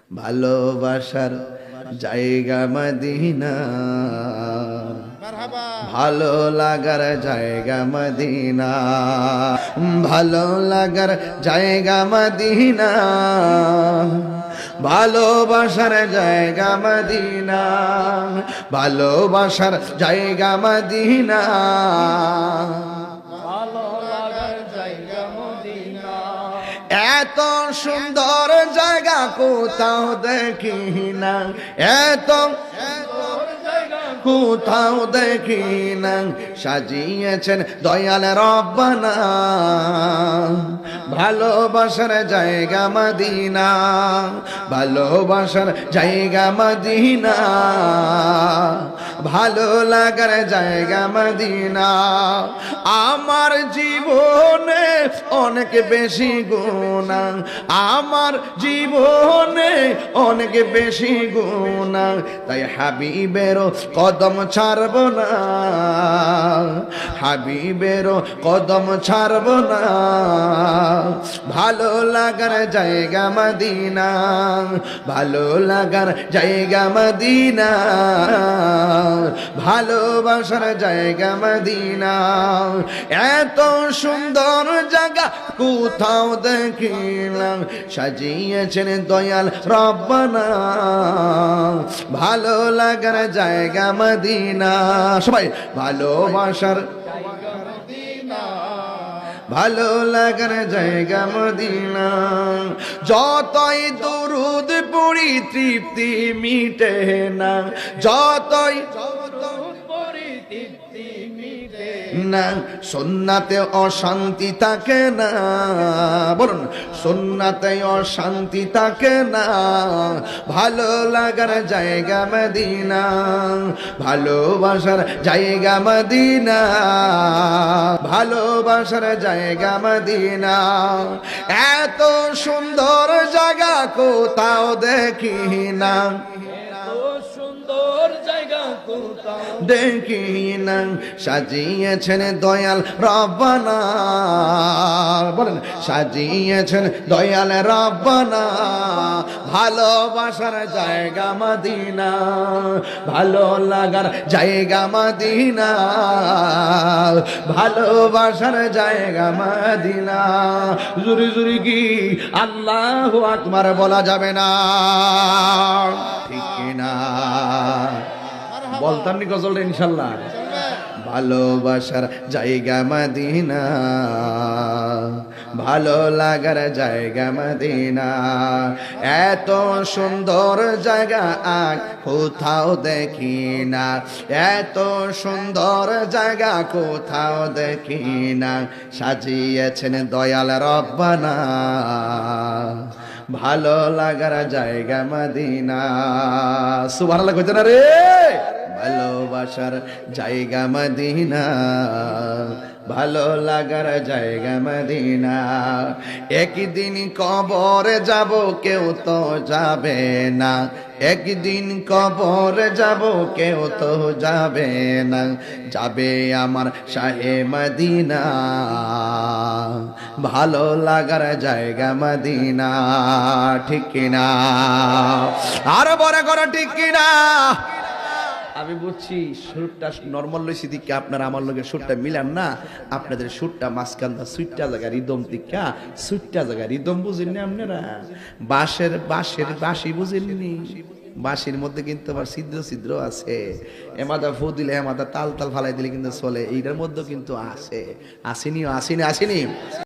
ভালোবাসার জায়গা মদিনা, ভালো লাগার জায়গা মদিনা, ভালো লাগার জায়গা মদিনা, ভালোবাসার জায়গা মদিনা, ভালোবাসার জায়গা মদিনা, ভালো লাগার জায়গা মদিনা। এত সুন্দর জায়গা কোথাও দেখি না, এত কোথাও দেখি না, সাজিয়েছেন দয়াল রব্বানা, ভালোবাসার জায়গা মদিনা, ভালোবাসার জায়গা মদিনা, ভালো লাগার জায়গা মদিনা। আমার জীবনে অনেক বেশি গুনাহ, আমার জীবনে অনেক বেশি গুনাহ, তাই হাবিবের কদম ছাড়ব না, হাবিবের কদম ছাড়ব না, ভালো লাগার জায়গা মদিনা, ভালো লাগার জায়গা মদিনা, ভালোবাসার জায়গা মদিনা। এত সুন্দর জায়গা কোথাও দেখিলাম, সাজিয়েছেন দয়াল রব্বানা, ভালো লাগার জায়গা মদিনা। সবাই ভালোবাসার ভালো লাগার জায়গা মদিনা। যতই দরুদ পড়ি তৃপ্তি মিটে না, যতই না, সুন্নাতে অশান্তি থাকে না, বলুন সুন্নাতে অশান্তি থাকে না, ভালো লাগার জায়গা মদিনা, ভালোবাসার জায়গা মদিনা, ভালোবাসার জায়গা মদিনা। এত সুন্দর জায়গা কোথাও দেখি না, দেখি না, সাজিয়েছেন দয়াল রব্বানা, বলেন সাজিয়েছেন দয়াল রব্বানা, ভালোবাসার জায়গা মদিনা, ভালো লাগার জায়গা মদিনা, ভালোবাসার জায়গা মদিনা। জুরি জুরি কি আল্লাহু আকবার বলা যাবে না, ঠিক কিনা? বলতাম নি গজলটা ইনশাল্লাহ। ভালোবাসার জায়গা মদিনা, ভালো লাগার জায়গা মদিনা। এত সুন্দর জায়গা আর কোথাও দেখি না, এত সুন্দর জায়গা কোথাও দেখি না, সাজিয়েছেন দয়াল রব্বানা, ভালো লাগার জায়গা মদিনা। সুবহানাল্লাহ কইতে না রে। ভালোবাসার জায়গা মদিনা, ভালো লাগার জায়গা মদিনা। একদিন কবরে যাব কেউ তো যাবে না, একদিন কবরে যাব কেউ তো যাবে না, যাবে আমার শাহে মদিনা, ভালো লাগার জায়গা মদিনা, ঠিক কিনা? আরো বড় করো ঠিক কিনা? আমি বুঝছি সুরটা নর্মাল লইছি দিকে আপনারা আমার লগে সুরটা মিলান না, আপনাদের সুরটা মাঝখানটা সুইটটা জায়গা রিদম দিকা, সুইটটা জায়গা রিদম বুঝেননি আপনারা? বাঁশের বাঁশি বুঝেননি? বাঁশির মধ্যে কিন্তু আবার ছিদ্র ছিদ্র আছে, এমাদা ফু দিলে এমাদা তাল তাল ফালাই দিলে কিন্তু চলে, এইটার মধ্যে কিন্তু আছে, আসেনি আসেনি আসেনি।